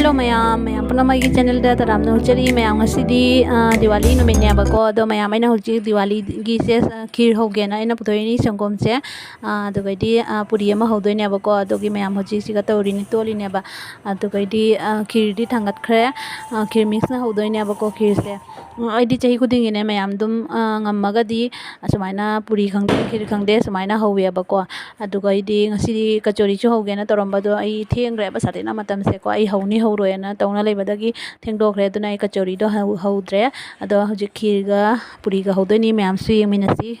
Hello mayam puna mai channel da taram no chari mayam ngasidi Diwali no menya ba ko do mayam aina hoji Diwali gi se khir ho ge na aina putoi ni sangom se do gai di puri ama ho doi ne ba ko do gi mayam hoji si ga tori ni toli ne ba do gai di khir di thangat khre khir mix na ho doi ne ba ko khir se ai di chahi khuding ne mayam dum ngam ga di asmaina puri khangde khir khangde samaina ho ya ba ko do gai di ngasidi kachori chu ho ge na torom ba do ai theng re ba sate na matam se ko ai honi hꯧroena tawna leibadagi thengdokre aduna ai kachori do howdre ado hojik khir ga puri ga howdoi ni mayam su yengminasi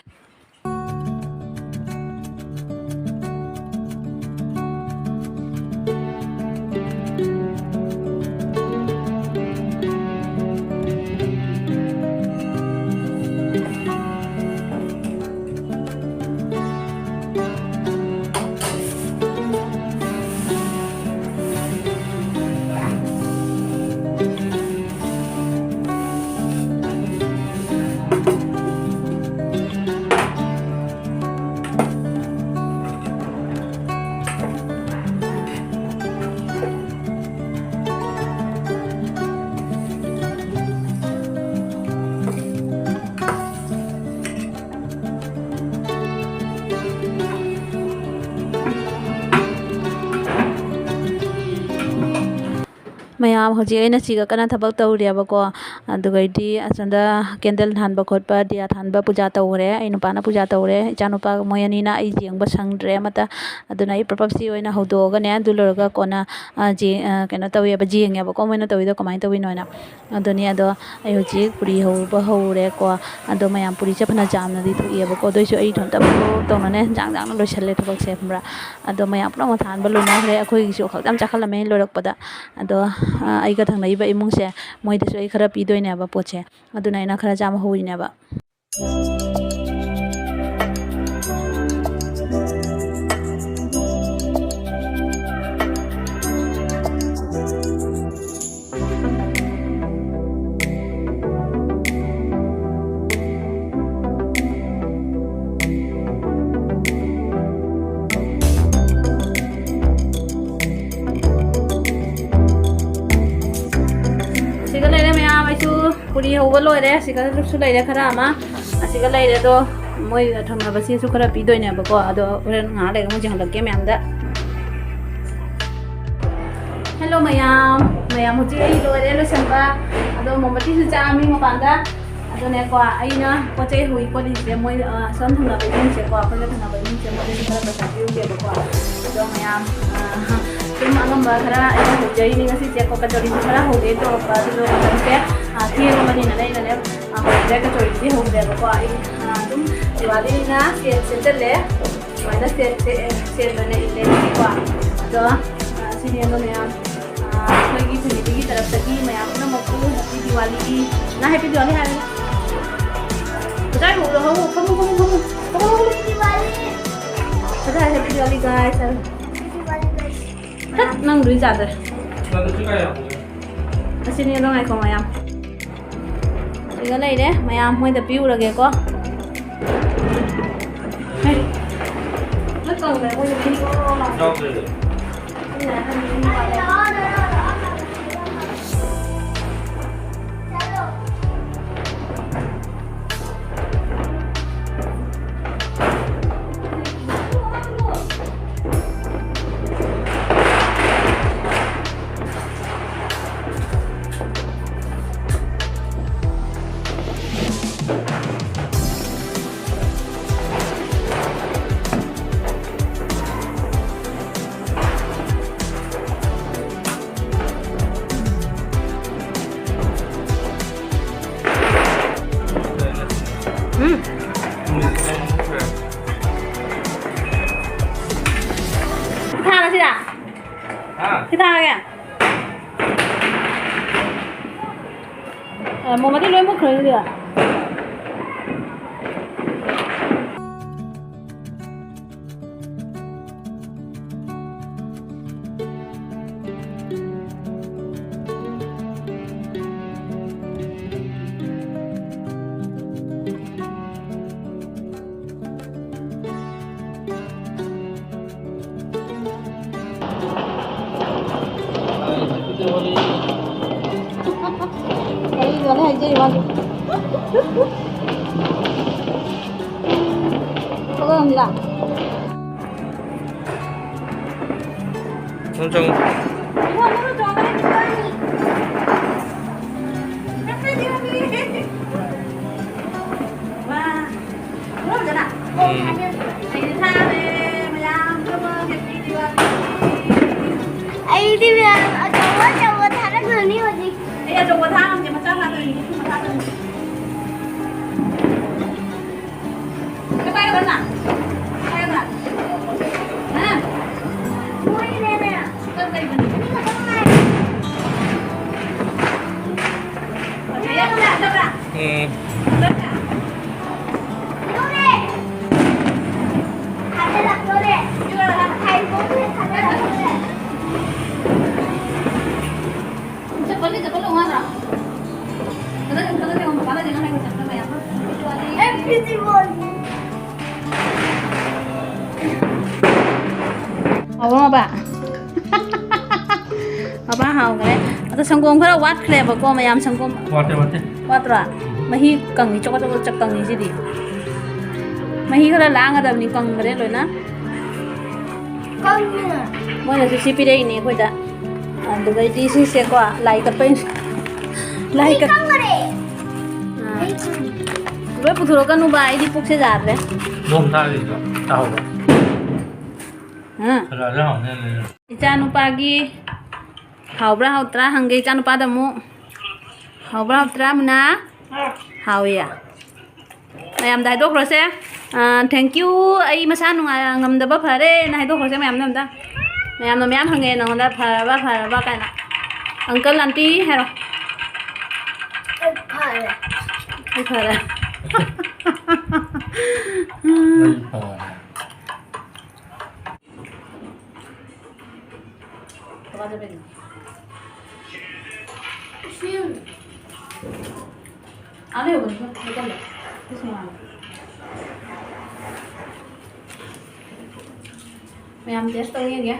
mayam hoji aina siga kana thabak tawriya ba ko adugai di asanda candle thanba khotpa dia thanba puja tawre ainu pana puja tawre ichanupa moyani na ai jengba sangdre mata aduna ai propapsi oina hodoga ne dulurga kona ji kana tawi ba jenge ba ko moina tawi do kamai tawi noina aduni ado ai hoji puri ho ba hore ko ado mayam puri che phana jamna di thuiya ba ko doisu ai thon ta ba tawna ne jang jang lo challe thabak se phra ado mayam pura ma thanba luna hre akhoi gi su khaldam chakhalame lorak pada ado ai ga thang naiba imung se moi de su ai khara pi doi ne ba poche aduna ina khara jam hoi ne ba puri ho ba loi re siga su lai re khara ma asiga lai re do moi thangna ba si su khara pi doi ne ba ko ado ren nga le mo jang lag ke myam da hello mayam hoji ai loi re lo samba ado mombati su cha mi ma panda ado ne ko aina ko chai hui ko ni se moi son thangna ba ni se ko ko thangna ba ni se mo de khara ba sa pi ge ba ko ado mayam tum angam ba khara ai ho jai ni ngasi che ko ka jori khara ho de to ba do se thiên mà đi này là em đây cái chỗ đi hùng đẹp quá ai đúng thì vào đi na sẽ chân lẽ phải nó sẽ bên này lên đi qua đó xin em luôn em mấy cái thứ gì cái tập cái mà em nó một cái happy Diwali na happy Diwali hay cái hùng rồi không Diwali cái này happy Diwali guys hết năng đuổi giặt rồi xin em luôn này không em cái này đấy mayam moi da piu lage ko nó còn này moi da piu Thang là gì ạ? Cái thang kìa. Một cái lưỡi múc khởi gì ạ? Diwali Diwali hai je Diwali. Có không gì nào? 엄청 Ay đi về chỗ thả nó người đi mà gì? Bây giờ trồng quả thang thì mà chắc là từ mà thang từ cái tay bên nào? Tay bên nào? À, Ui đây nè. chân đây bên Cái này trong này. thấy không ạ? Đâu ạ? Đất ạ? Vô đi. Thả đây đặt vô đi. Chưa là Thầy cũng biết thả đây đặt vô đi. chắc có luôn hả? Cái đó thì không phải là gì nó hay còn chẳng mày ăn hết. Em pretty boy. Hầu không bà? Bà hầu cái atau sangkom khara wat khle ba ko mayam sangkom 왔대 watra mahi kang chok chok chak kang ji di mahi khara lang ada ni kang gare loi na Con như là. moi na si pi dei ni khoi da du gai di si se kwa lai ka pen lai ka Con rồi đi. 왜 부드러 ka nu ba idi puk se jar re 너무 다르니까 따오가 ha 그러자 오늘 icha nu pa gi haubra hautra hange icha nu pa da mu haubra hautra muna hau ya mayam dai dok ro se thank you ai masa nu ngam da ba phare nai dok ro se mayam nam da mayam no mayam hange no da phara ba ka na uncle aunty hero Phải. phara Siêu. áo này của mình không? Cái con này. Cái gì mà? Mày làm test tôi nghe kìa.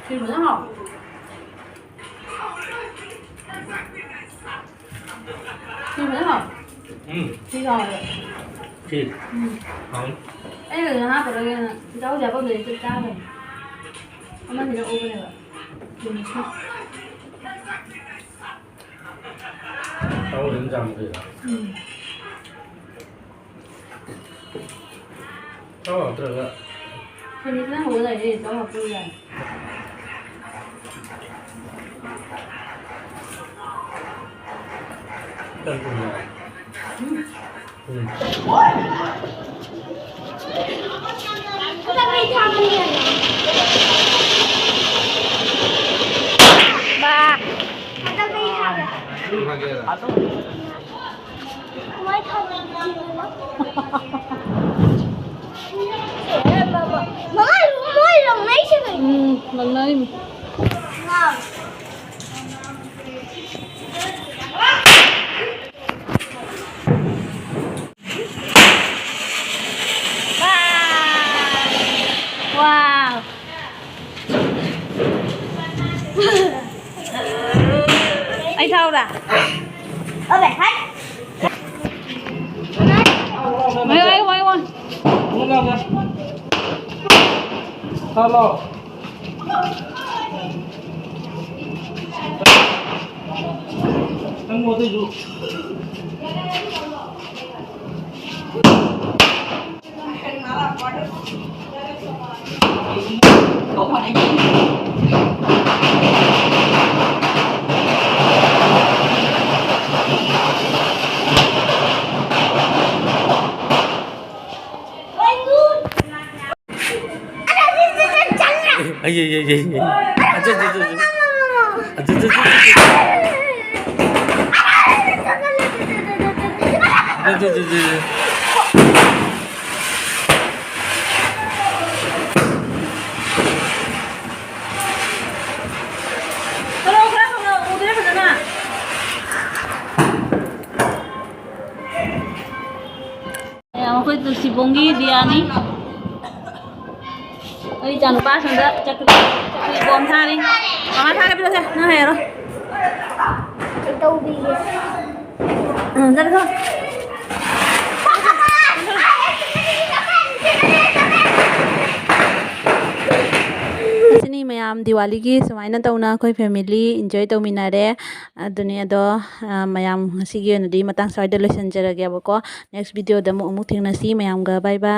Thì vẫn học. Thì vẫn học. Thì rồi. 지 Ấy là ha, rồi cháu giờ có người tự cao rồi. Hôm nay thì nó ôm cái này rồi. Đừng sao. 따오 냉장 그래 따오 들어가 Thì mình sẽ ngồi dậy để cháu học vui rồi. 일단 좀 Tao bị thằng này. Ba. Tao bị thằng này. Mới không làm gì nữa. Mới lần mấy chứ mình. Lần này. Ngon. Wow. Anh thâu đã. Ở bể khách. Mấy ơi. Hello. Anh mua cái gì? 예. Ako ito si Bongi Diani. ơi chàng ba xong đó chắc bom tha đi mà tha cái đó nó hề rồi Đâu bị ra đi thôi sini mayam Diwali gi sumaina tawna khoi family enjoy tawminare aduni ado mayam sigi onadi matang swaida loisan jarage abako next video da mu thengna si mayam ga bye bye